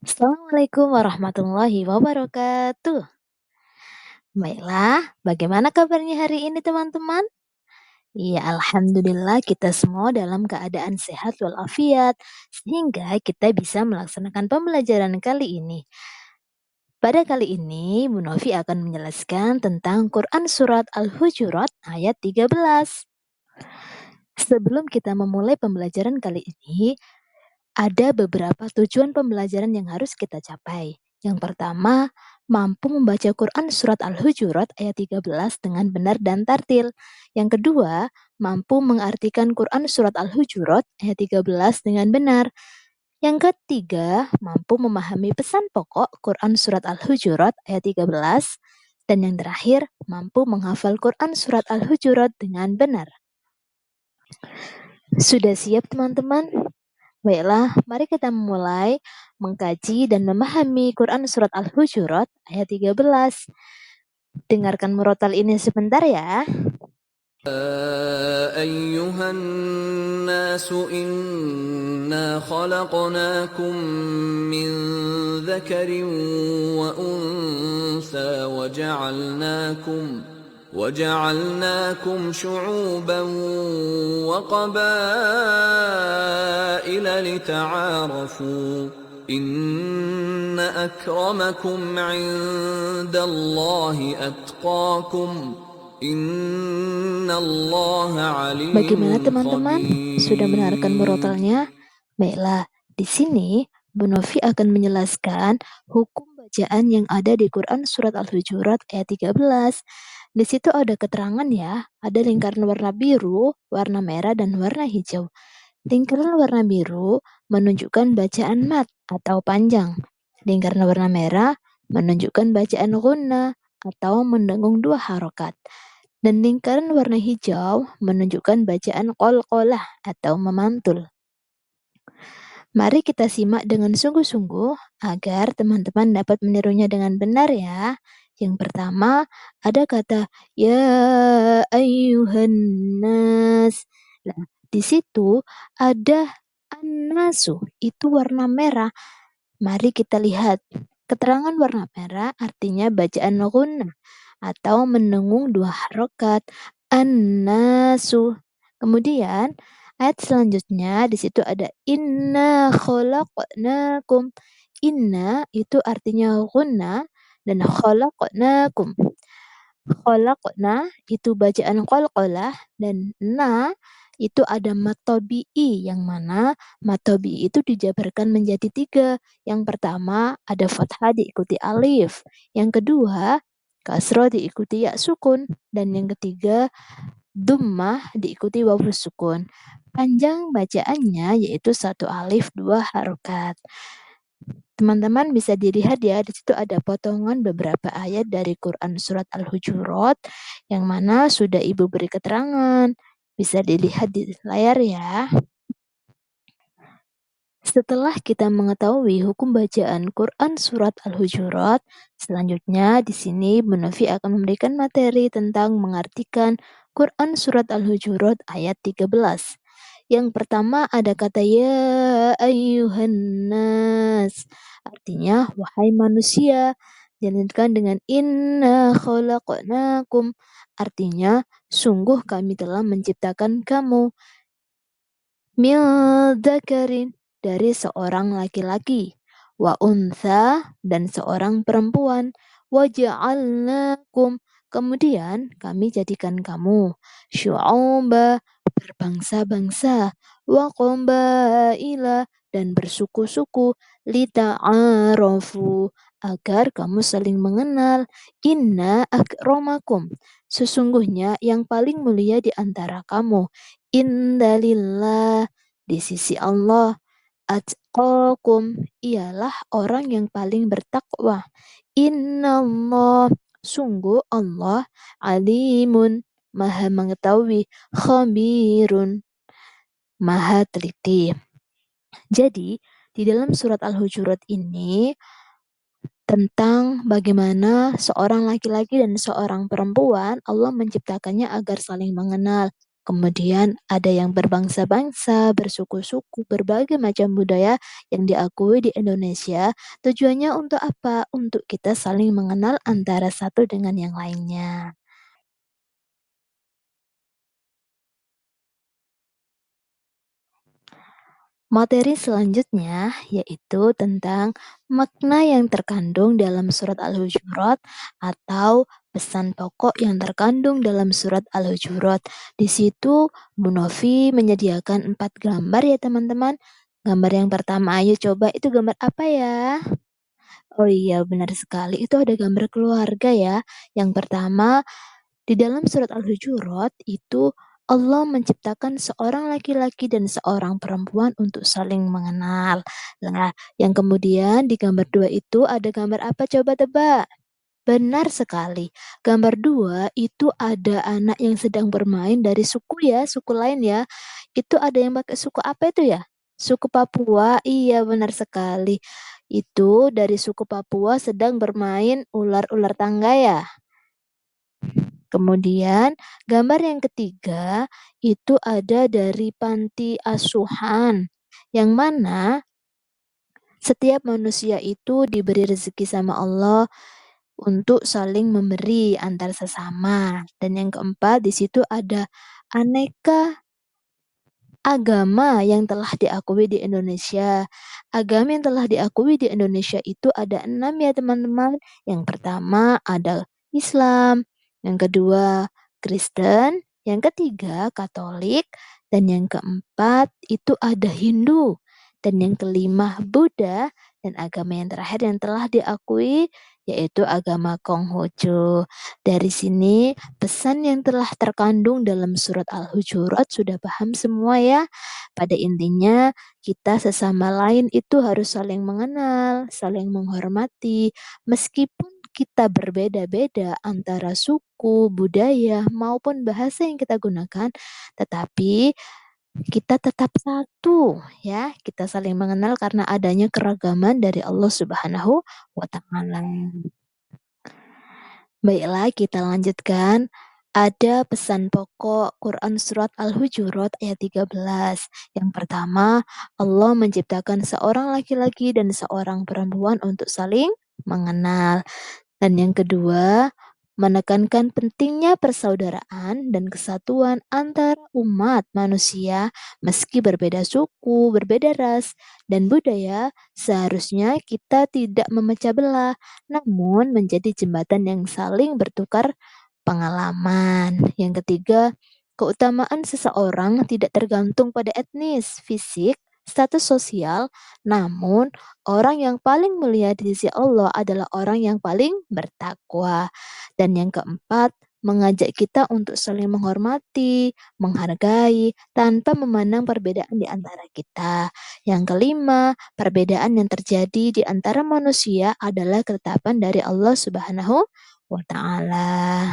Assalamualaikum warahmatullahi wabarakatuh. Baiklah, bagaimana kabarnya hari ini teman-teman? Iya, alhamdulillah kita semua dalam keadaan sehat walafiat, sehingga kita bisa melaksanakan pembelajaran kali ini. Pada kali ini, Bu Novi akan menjelaskan tentang Quran Surat Al-Hujurat ayat 13. Sebelum kita memulai pembelajaran kali ini, ada beberapa tujuan pembelajaran yang harus kita capai. Yang pertama, mampu membaca Quran Surat Al-Hujurat ayat 13 dengan benar dan tartil. Yang kedua, mampu mengartikan Quran Surat Al-Hujurat ayat 13 dengan benar. Yang ketiga, mampu memahami pesan pokok Quran Surat Al-Hujurat ayat 13. Dan yang terakhir, mampu menghafal Quran Surat Al-Hujurat dengan benar. Sudah siap teman-teman? Baiklah, mari kita mulai mengkaji dan memahami Quran Surat Al-Hujurat ayat 13. Dengarkan murotal ini sebentar ya. أيها الناس إنا خلقناكم من ذكر وأنثى وجعلناكم شعوبا وقبائل لتعارفوا إن أكرمكم عند الله أتقاكم Bagaimana teman-teman? Sudah mendengarkan murotalnya? Baiklah, di sini Bu Novi akan menjelaskan hukum bacaan yang ada di Quran Surat Al-Hujurat ayat 13. Di situ ada keterangan ya, ada lingkaran warna biru, warna merah, dan warna hijau. Lingkaran warna biru menunjukkan bacaan mat atau panjang. Lingkaran warna merah menunjukkan bacaan gunna atau mendengung 2 harokat. Dan lingkaran warna hijau menunjukkan bacaan qalqalah atau memantul. Mari kita simak dengan sungguh-sungguh agar teman-teman dapat menirunya dengan benar ya. Yang pertama, ada kata ya ayyuhan nas. Nah, di situ ada an-nasu, itu warna merah. Mari kita lihat. Keterangan warna merah artinya bacaan gunnah atau mendengung 2 harokat. An-nasu. Kemudian ayat selanjutnya di situ ada inna khalaqnakum. Inna itu artinya gunnah dan khalaqnakum. Khalaqna itu bacaan qalqalah dan na itu ada mad tabi'i yang mana mad tabi'i itu dijabarkan menjadi 3. Yang pertama ada fathah diikuti alif, yang kedua kasroh diikuti ya sukun, dan yang ketiga dhammah diikuti wawu sukun. Panjang bacaannya yaitu 1 alif 2 harokat. Teman-teman bisa dilihat ya, di situ ada potongan beberapa ayat dari Quran Surat Al-Hujurat yang mana sudah Ibu beri keterangan. Bisa dilihat di layar ya. Setelah kita mengetahui hukum bacaan Quran Surat Al-Hujurat, selanjutnya di sini Bu Novi akan memberikan materi tentang mengartikan Quran Surat Al-Hujurat ayat 13. Yang pertama ada kata ya ayyuhan nas. Artinya wahai manusia. Dilanjutkan dengan inna khalaqnakum. Artinya sungguh kami telah menciptakan kamu. Min dzakarin, dari seorang laki-laki. Wa untha, dan seorang perempuan. Wa ja'alnakum, kemudian kami jadikan kamu syu'uba, berbangsa-bangsa, wa qabaila, dan bersuku-suku, lita'arafu, agar kamu saling mengenal. Inna akramakum, sesungguhnya yang paling mulia di antara kamu, indalillah, di sisi Allah, atqakum, ialah orang yang paling bertakwa. Innallah, sungguh Allah, alimun, maha mengetahui, khabirun, maha teliti. Jadi, di dalam surat Al-Hujurat ini tentang bagaimana seorang laki-laki dan seorang perempuan Allah menciptakannya agar saling mengenal. Kemudian ada yang berbangsa-bangsa, bersuku-suku, berbagai macam budaya yang diakui di Indonesia. Tujuannya untuk apa? Untuk kita saling mengenal antara satu dengan yang lainnya. Materi selanjutnya yaitu tentang makna yang terkandung dalam surat Al-Hujurat atau pesan pokok yang terkandung dalam surat Al-Hujurat. Di situ Bu Novi menyediakan 4 gambar ya teman-teman. Gambar yang pertama, ayo coba itu gambar apa ya? Oh iya, benar sekali. Itu ada gambar keluarga ya. Yang pertama, di dalam surat Al-Hujurat itu Allah menciptakan seorang laki-laki dan seorang perempuan untuk saling mengenal. Nah, yang kemudian di gambar dua itu ada gambar apa? Coba tebak. Benar sekali. Gambar dua itu ada anak yang sedang bermain dari suku ya, suku lain ya. Itu ada yang pakai suku apa itu ya? Suku Papua. Iya, benar sekali. Itu dari suku Papua sedang bermain ular-ular tangga ya. Kemudian gambar yang ketiga itu ada dari panti asuhan, yang mana setiap manusia itu diberi rezeki sama Allah untuk saling memberi antar sesama. Dan yang keempat di situ ada aneka agama yang telah diakui di Indonesia. Agama yang telah diakui di Indonesia itu ada 6 ya teman-teman. Yang pertama ada Islam, yang kedua Kristen, yang ketiga Katolik, dan yang keempat itu ada Hindu, dan yang kelima Buddha, dan agama yang terakhir yang telah diakui yaitu agama Konghucu. Dari sini pesan yang telah terkandung dalam surat Al-Hujurat sudah paham semua ya. Pada intinya, kita sesama lain itu harus saling mengenal, saling menghormati, meskipun kita berbeda-beda antara suku, budaya, maupun bahasa yang kita gunakan, tetapi kita tetap satu ya. Kita saling mengenal karena adanya keragaman dari Allah Subhanahu wa Ta'ala. Baiklah, kita lanjutkan. Ada pesan pokok Quran Surat Al-Hujurat ayat 13. Yang pertama, Allah menciptakan seorang laki-laki dan seorang perempuan untuk saling mengenal. Dan yang kedua, menekankan pentingnya persaudaraan dan kesatuan antara umat manusia meski berbeda suku, berbeda ras, dan budaya, seharusnya kita tidak memecah belah, namun menjadi jembatan yang saling bertukar pengalaman. Yang ketiga, keutamaan seseorang tidak tergantung pada etnis, fisik, status sosial, namun orang yang paling mulia di sisi Allah adalah orang yang paling bertakwa. Dan yang keempat, mengajak kita untuk saling menghormati, menghargai, tanpa memandang perbedaan di antara kita. Yang kelima, perbedaan yang terjadi di antara manusia adalah ketetapan dari Allah Subhanahu wa Ta'ala.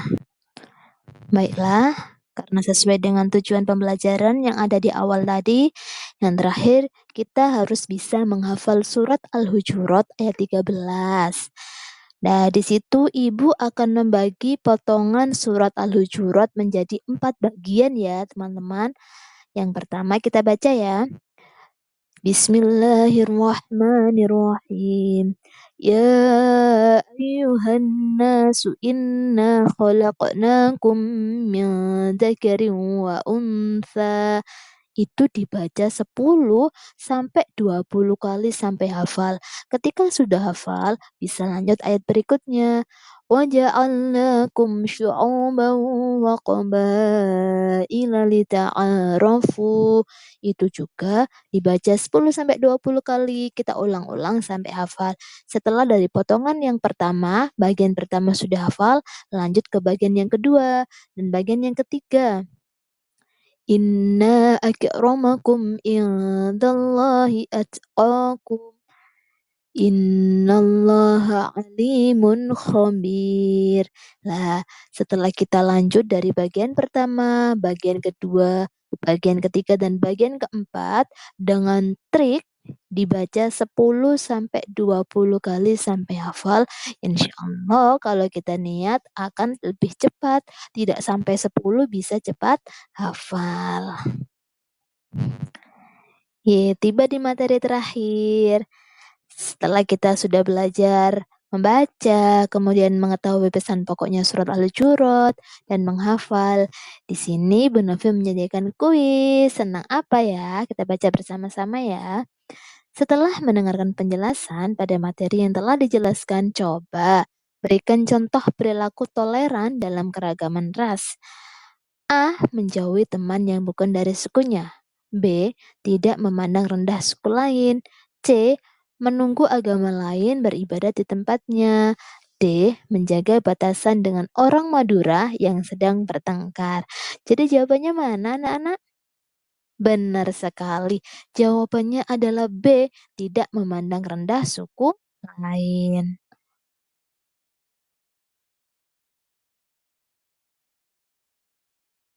Baiklah, karena sesuai dengan tujuan pembelajaran yang ada di awal tadi, yang terakhir kita harus bisa menghafal surat Al-Hujurat ayat 13. Nah, di situ Ibu akan membagi potongan surat Al-Hujurat menjadi 4 bagian ya, teman-teman. Yang pertama kita baca ya. Bismillahirrahmanirrahim. Ya ayyuhan nasu inna khalaqnakum min dzakarin wa untha. Itu dibaca 10 sampai 20 kali sampai hafal. Ketika sudah hafal, bisa lanjut ayat berikutnya. Waja'alnakum syu'uban wa qabaila lita'arafu. Itu juga dibaca 10 sampai 20 kali. Kita ulang-ulang sampai hafal. Setelah dari potongan yang pertama, bagian pertama sudah hafal, lanjut ke bagian yang kedua dan bagian yang ketiga. Inna akramakum indallahi atqakum. Innallaha alimun khabir. Nah, setelah kita lanjut dari bagian pertama, bagian kedua, bagian ketiga, dan bagian keempat dengan trik Dibaca 10 sampai 20 kali sampai hafal. Insya Allah kalau kita niat akan lebih cepat. Tidak sampai 10 bisa cepat hafal. Tiba di materi terakhir. Setelah kita sudah belajar membaca, kemudian mengetahui pesan pokoknya surat Al-Hujurat, dan menghafal. Di sini Bu Novi menyediakan kuis. Senang apa ya? Kita baca bersama-sama ya. Setelah mendengarkan penjelasan pada materi yang telah dijelaskan, coba berikan contoh perilaku toleran dalam keragaman ras. A. Menjauhi teman yang bukan dari sukunya. B. Tidak memandang rendah suku lain. C. Menunggu agama lain beribadat di tempatnya. D. Menjaga batasan dengan orang Madura yang sedang bertengkar. Jadi jawabannya mana anak-anak? Benar sekali. Jawabannya adalah B. Tidak memandang rendah suku lain.